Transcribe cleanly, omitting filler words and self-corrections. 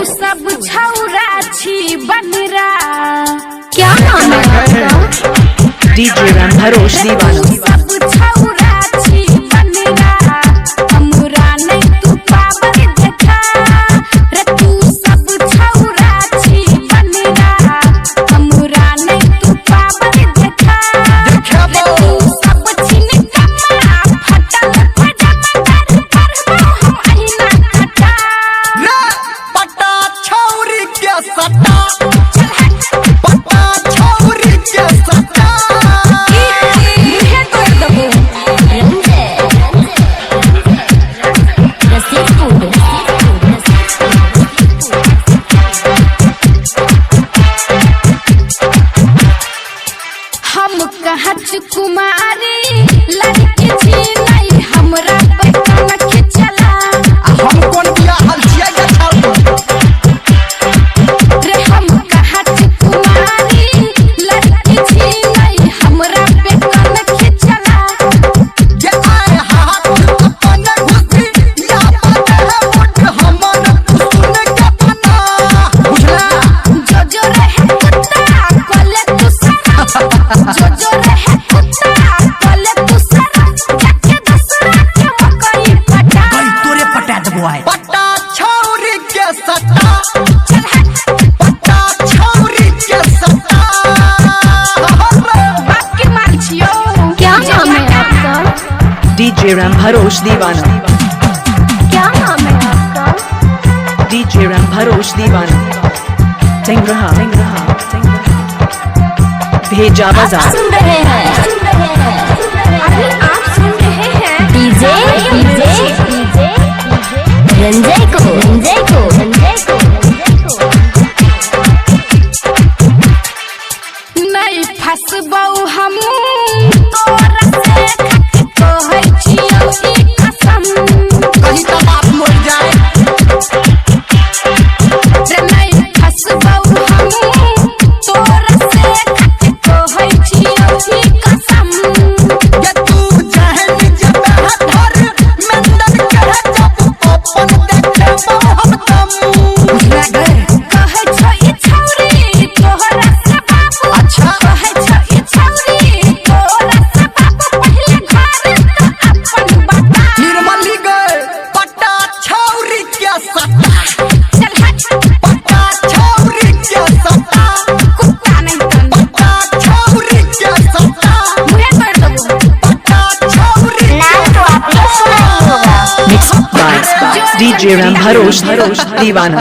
सब छौरा छी बनरा। क्या नाम है आपका? डीजे राम भरोश दीवाना। सब छौरा छी बनरा हमरा नहीं तू पावर देखा रे। तू सब छौरा छी बनरा हमरा नहीं तू पावर देखा रे। तू सब छिन कमा फटल फटल करबो हम अहिना खटा रे। पटा छौरी के सट्टा पटा छौरी के सट्टा मुहे तोड़ देबो। हम कहाँ कुमारी लड़की छी नहीं हमरा पैसा खिचला। हम कौन बिया हल छिया या छाऊ रे हम कहाँ कुमारी लड़की छी नहीं हमरा पैसा खिचला। ये आए हाथ अपन घुसी या बात है मुठ हमर सुन के बना बुझला। जो रहे कुत्ता कोले तू सरा जो रहे कुत्ता कोले तू सरा जाके दूसरा के मकई पटा। गई तोरे पटा देबो आए। पटा छौरी के सट्टा चल हट पटा छौरी के सट्टा बाप के मार छियो। क्या नाम है आपका? डीजे राम भरोश दीवाना। क्या नाम है आपका? डीजे राम भरोश दीवाना। टिंगरहा भेजा बाजार। सुन रहे हैं अभी आप सुन रहे हैं डीजे रंजय को नहीं फसबौ हम तोरा से कहै छियौ ई कसम। कहीं तो बाप मर जाए। रे नहीं फसबौ हम तोरा से कहै छियौ ई कसम। ये तू चाहे निज पे धर मंदन कह जब अपन देखबो हम तम बुझला गए। कहै छौ ई छौरी तोरा से बाबू। अच्छा। कहै छौ ई छौरी तोरा से बाबू पहले घर त अपन बता। निर्मली गए पटा छौरी के सट्टा चल हट पटा छौरी के सट्टा कुत्ता नहीं तन पटा छौरी के सट्टा मुहे तोड़ देबो। पटा छौरी नाम तो आपने सुना ही होगा। मिक्स बाय डीजे राम भरोश दीवाना।